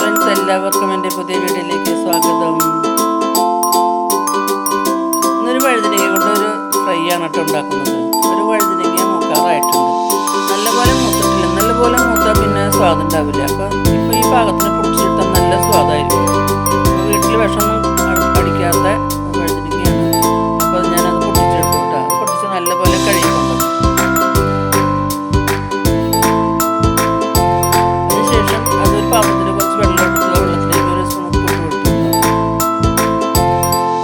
Friends, എല്ലാവർക്കും എൻ്റെ പുതിയ വീഡിയോയിലേക്ക് സ്വാഗതം. ഇന്നൊരു വഴുതനങ്ങ കൊണ്ടൊരു ഫ്രൈ ആണ് കേട്ടോ ഉണ്ടാക്കുന്നത്. ഒരു വഴുതനങ്ങ മൂക്കാറായിട്ടുണ്ട്. നല്ലപോലെ മൂത്തിട്ടില്ല. നല്ലപോലെ മൂത്താൽ പിന്നെ സ്വാദം ഉണ്ടാവില്ല. അപ്പോൾ ഇപ്പോൾ ഈ പാകത്തിന് പൊടിച്ചെടുത്താൽ നല്ല സ്വാദായിരിക്കും. വീട്ടിൽ വിഷമൊന്നും അടിക്കാത്ത വഴുതനങ്ങയാണ്. അപ്പോൾ ഞാനത് പൊട്ടിച്ചെടുത്തു കേട്ടോ. പൊട്ടിച്ച് നല്ലപോലെ കഴുകിക്കൊണ്ടു. അതിനുശേഷം അതൊരു പാത്രത്തിൽ കുറച്ച് വെള്ളം എടുത്ത് വെള്ളത്തിലേക്ക് ഒരു സ്പൂൺ ഉപ്പ് ഇട്ട് കൊടുത്തു.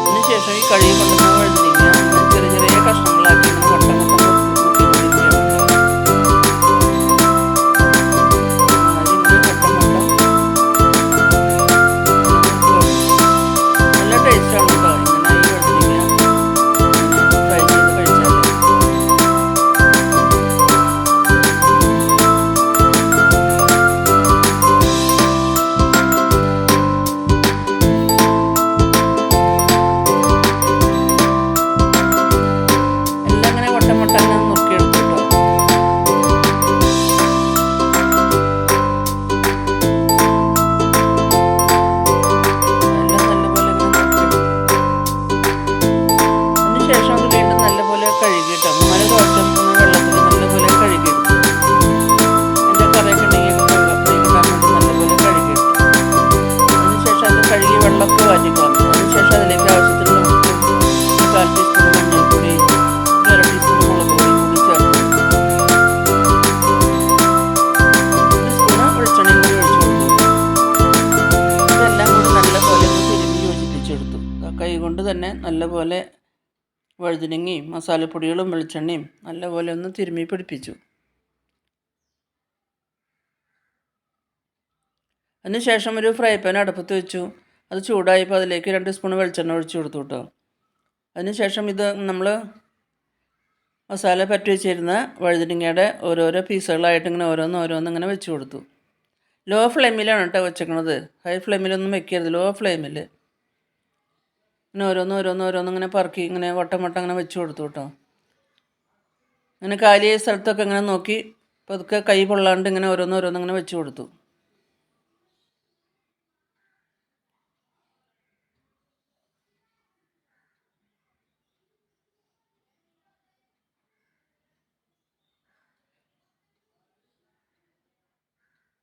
അതിനുശേഷം ഈ കഴുകി കൊണ്ടുവന്ന വഴുതനങ്ങ അങ്ങനെ ചെറിയ ചെറിയ കഷ്ണങ്ങളാക്കി ഇങ്ങനെ വട്ടം വട്ടം കഴുകിയിട്ട് 4 പ്രാവശ്യം വെള്ളത്തിൽ നല്ലപോലെ കഴുകിയെടുത്തു. എൻ്റെ കറിയൊക്കെ ഉണ്ടെങ്കിൽ കിട്ടാൻ വേണ്ടി നല്ലപോലെ കഴുകിയെടുത്തു. അതിനുശേഷം അത് കഴുകി വെള്ളമൊക്കെ വാറ്റിക്കളഞ്ഞു. അതിനുശേഷം അതിലേക്ക് ആവശ്യത്തിനുള്ള ഉപ്പും 1/4 ടീസ്പൂൺ മഞ്ഞൾപ്പൊടി 1/2 ടീസ്പൂൺ മുളക് പൊടിയും കൂടി ചേർത്തു. 1 സ്പൂണ് വെളിച്ചെണ്ണയും കൂടി ഒഴിച്ചു കൊടുത്തു. ഇതെല്ലാം കൂടി നല്ലപോലെ ഒന്ന് തിരുമ്മി യോജിപ്പിച്ചെടുത്തു. കൈ കൊണ്ട് തന്നെ നല്ലപോലെ വഴുതനങ്ങയും മസാലപ്പൊടികളും വെളിച്ചെണ്ണയും നല്ലപോലെ ഒന്ന് തിരുമ്മി പിടിപ്പിച്ചു. അതിനുശേഷം ഒരു ഫ്രൈ പാൻ അടുപ്പത്ത് വെച്ചു. അത് ചൂടായപ്പോൾ അതിലേക്ക് 2 സ്പൂൺ വെളിച്ചെണ്ണ ഒഴിച്ചു കൊടുത്തു കേട്ടോ. അതിനുശേഷം ഇത് നമ്മൾ മസാല പറ്റി വെച്ചിരുന്ന വഴുതനങ്ങയുടെ ഓരോരോ പീസുകളായിട്ട് ഇങ്ങനെ ഓരോന്ന് ഇങ്ങനെ വെച്ച് കൊടുത്തു. ലോ ഫ്ലെയിമിലാണ് കേട്ടോ വെച്ചേക്കണത്. ഹൈ ഫ്ലെയിമിലൊന്നും വെക്കരുത്, ലോ ഫ്ലെയിമിൽ ഇങ്ങനെ ഓരോന്ന് ഇങ്ങനെ പറക്കി ഇങ്ങനെ വട്ടം ഇങ്ങനെ വെച്ച് കൊടുത്തു കേട്ടോ. ഇങ്ങനെ കാലിയ സ്ഥലത്തൊക്കെ ഇങ്ങനെ നോക്കി പതുക്കെ കൈ പൊള്ളാണ്ട് ഇങ്ങനെ ഓരോന്ന് ഇങ്ങനെ വെച്ച് കൊടുത്തു.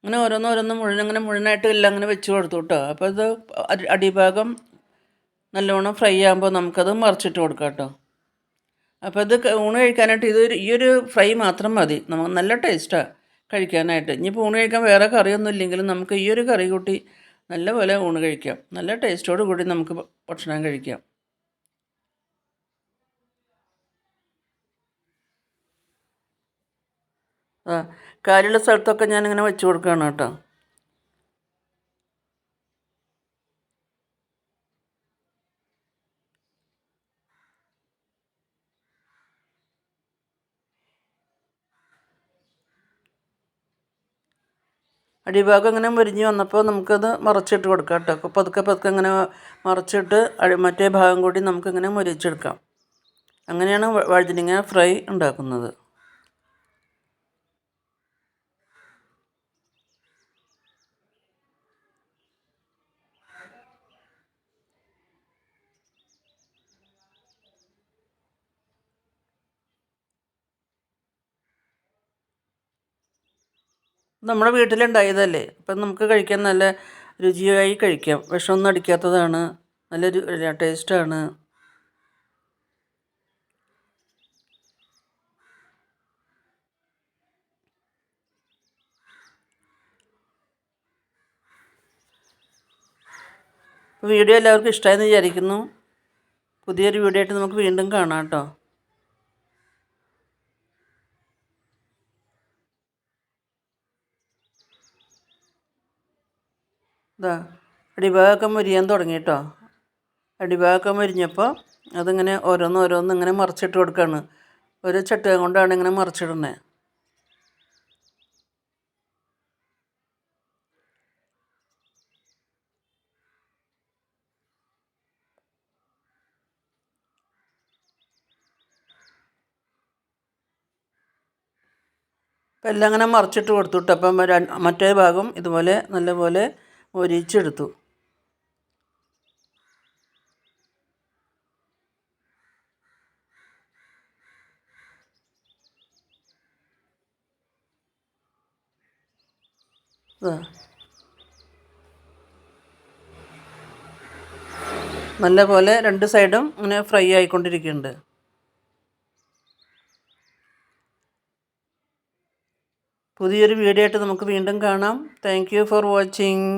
അങ്ങനെ ഓരോന്ന് മുഴുവനായിട്ട് എല്ലാം അങ്ങനെ വെച്ച് കൊടുത്തു കേട്ടോ. അപ്പോൾ ഇത് അടിഭാഗം നല്ലോണം ഫ്രൈ ആകുമ്പോൾ നമുക്കത് മറിച്ചിട്ട് കൊടുക്കാം കേട്ടോ. അപ്പോൾ ഇത് ഊണ് കഴിക്കാനായിട്ട് ഈ ഒരു ഫ്രൈ മാത്രം മതി. നമുക്ക് നല്ല ടേസ്റ്റാണ് കഴിക്കാനായിട്ട്. ഇനിയിപ്പോൾ ഊണ് കഴിക്കാൻ വേറെ കറിയൊന്നും ഇല്ലെങ്കിലും നമുക്ക് ഈ ഒരു കറി കൂട്ടി നല്ലപോലെ ഊണ് കഴിക്കാം. നല്ല ടേസ്റ്റോട് കൂടി നമുക്ക് ഭക്ഷണം കഴിക്കാം. കാലുള്ള സ്ഥലത്തൊക്കെ ഞാനിങ്ങനെ വെച്ച് കൊടുക്കുകയാണ് കേട്ടോ. അടിഭാഗം ഇങ്ങനെ മുരിഞ്ഞ് വന്നപ്പോൾ നമുക്കത് മറിച്ചിട്ട് കൊടുക്കാം കേട്ടോ. അപ്പോൾ പതുക്കെ ഇങ്ങനെ മറിച്ചിട്ട് മറ്റേ ഭാഗം കൂടി നമുക്കിങ്ങനെ മുരിച്ചെടുക്കാം. അങ്ങനെയാണ് വഴുതനങ്ങ ഫ്രൈ ഉണ്ടാക്കുന്നത്. നമ്മുടെ വീട്ടിലുണ്ടായതല്ലേ, അപ്പം നമുക്ക് കഴിക്കാൻ നല്ല രുചിയായി കഴിക്കാം. വിഷമൊന്നും അടിക്കാത്തതാണ്, നല്ലൊരു ടേസ്റ്റാണ്. വീഡിയോ എല്ലാവർക്കും ഇഷ്ടമായെന്ന് വിചാരിക്കുന്നു. പുതിയൊരു വീഡിയോ ആയിട്ട് നമുക്ക് വീണ്ടും കാണാം കേട്ടോ. അടിഭാഗമൊക്കെ മുരിയാൻ തുടങ്ങി കേട്ടോ. അടിഭാഗമൊക്കെ മുരിഞ്ഞപ്പോൾ അതിങ്ങനെ ഓരോന്ന് ഇങ്ങനെ മറിച്ചിട്ട് കൊടുക്കുകയാണ്. ഒരു ചട്ടുകം കൊണ്ടാണ് ഇങ്ങനെ മറിച്ചിടുന്നത്. അപ്പോൾ എല്ലാം അങ്ങനെ മറിച്ചിട്ട് കൊടുത്തു കേട്ടോ. അപ്പം മറ്റേ ഭാഗം ഇതുപോലെ നല്ലപോലെ മൊരിച്ചെടുത്തു. നല്ല പോലെ രണ്ട് സൈഡും ഇങ്ങനെ ഫ്രൈ ആയിക്കൊണ്ടിരിക്കുന്നുണ്ട്. പുതിയൊരു വീഡിയോ ആയിട്ട് നമുക്ക് വീണ്ടും കാണാം. Thank you for watching.